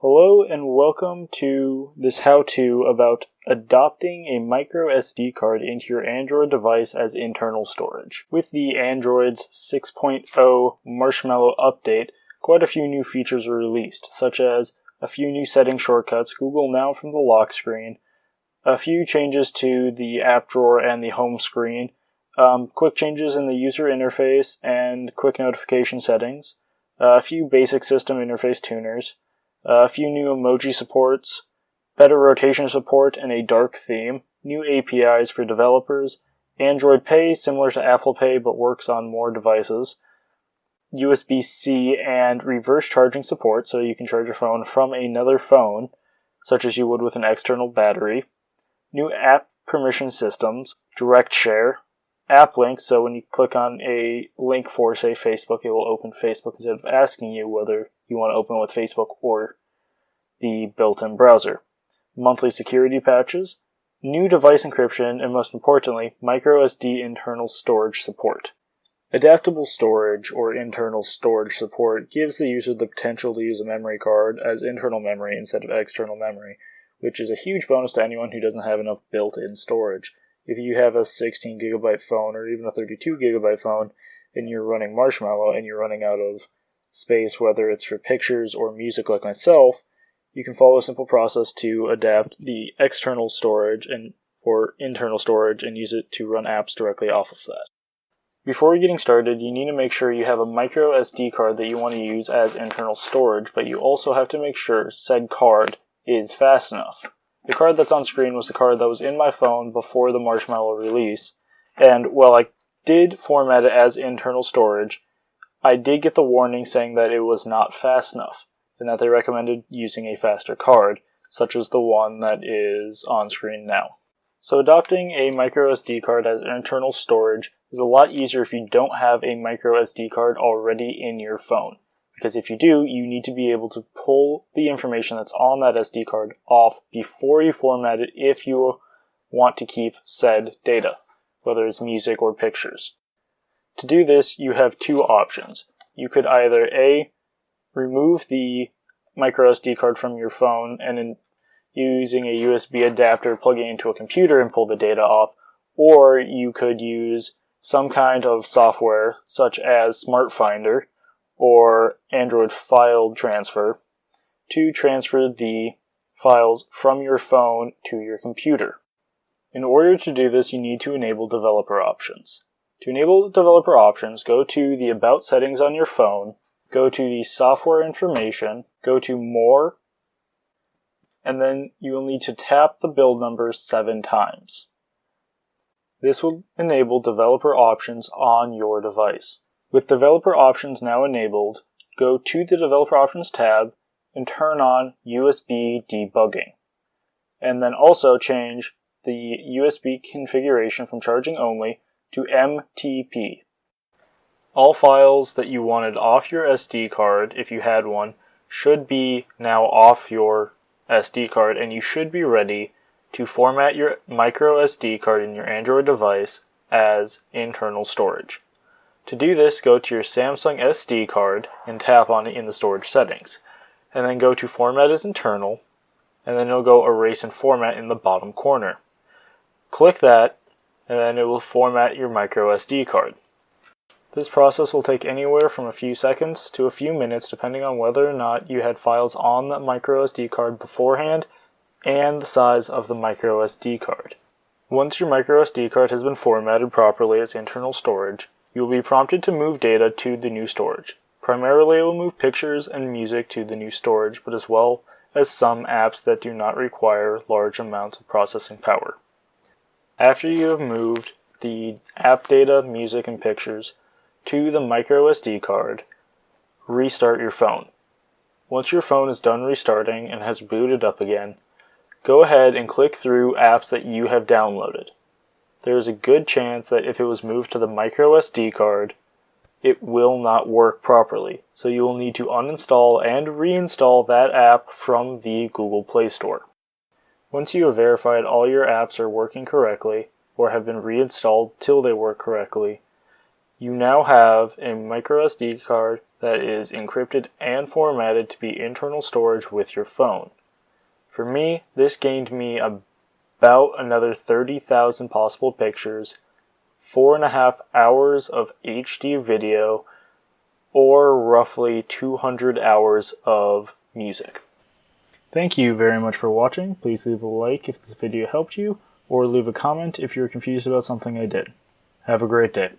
Hello and welcome to this how-to about adopting a microSD card into your Android device as internal storage. With the Android's 6.0 Marshmallow update, quite a few new features were released, such as a few new setting shortcuts, Google Now from the lock screen, a few changes to the app drawer and the home screen, quick changes in the user interface and quick notification settings, a few basic system interface tuners, a few new emoji supports, better rotation support and a dark theme, new APIs for developers, Android Pay similar to Apple Pay but works on more devices, USB-C and reverse charging support so you can charge your phone from another phone, such as you would with an external battery, new app permission systems, direct share, app links, so when you click on a link for, say, Facebook, it will open Facebook instead of asking you whether you want to open with Facebook or the built-in browser. Monthly security patches, new device encryption, and most importantly, microSD internal storage support. Adaptable storage or internal storage support gives the user the potential to use a memory card as internal memory instead of external memory, which is a huge bonus to anyone who doesn't have enough built-in storage. If you have a 16GB phone or even a 32GB phone and you're running Marshmallow and you're running out of space, whether it's for pictures or music like myself, you can follow a simple process to adapt the external storage or internal storage and use it to run apps directly off of that. Before getting started, you need to make sure you have a microSD card that you want to use as internal storage, but you also have to make sure said card is fast enough. The card that's on screen was the card that was in my phone before the Marshmallow release, and while I did format it as internal storage, I did get the warning saying that it was not fast enough, and that they recommended using a faster card, such as the one that is on screen now. So adopting a microSD card as internal storage is a lot easier if you don't have a microSD card already in your phone. Because if you do, you need to be able to pull the information that's on that SD card off before you format it if you want to keep said data, whether it's music or pictures. To do this, you have two options. You could either A, remove the microSD card from your phone and using a USB adapter, plug it into a computer and pull the data off, or you could use some kind of software such as Smart Finder or Android file transfer to transfer the files from your phone to your computer. In order to do this, you need to enable developer options. To enable developer options, go to the About settings on your phone, go to the Software Information, go to More, and then you will need to tap the build number 7 times. This will enable developer options on your device. With developer options now enabled, go to the developer options tab and turn on USB debugging. And then also change the USB configuration from charging only to MTP. All files that you wanted off your SD card, if you had one, should be now off your SD card, and you should be ready to format your microSD card in your Android device as internal storage. To do this, go to your Samsung SD card and tap on it in the storage settings, and then go to Format as Internal, and then it'll go Erase and Format in the bottom corner. Click that, and then it will format your microSD card. This process will take anywhere from a few seconds to a few minutes depending on whether or not you had files on the microSD card beforehand and the size of the microSD card. Once your microSD card has been formatted properly as internal storage, you will be prompted to move data to the new storage. Primarily it will move pictures and music to the new storage, but as well as some apps that do not require large amounts of processing power. After you have moved the app data, music, and pictures to the microSD card, restart your phone. Once your phone is done restarting and has booted up again, go ahead and click through apps that you have downloaded. There is a good chance that if it was moved to the microSD card, it will not work properly, so you will need to uninstall and reinstall that app from the Google Play Store. Once you have verified all your apps are working correctly, or have been reinstalled till they work correctly, you now have a microSD card that is encrypted and formatted to be internal storage with your phone. For me, this gained me about another 30,000 possible pictures, 4.5 hours of HD video, or roughly 200 hours of music. Thank you very much for watching. Please leave a like if this video helped you, or leave a comment if you're confused about something I did. Have a great day.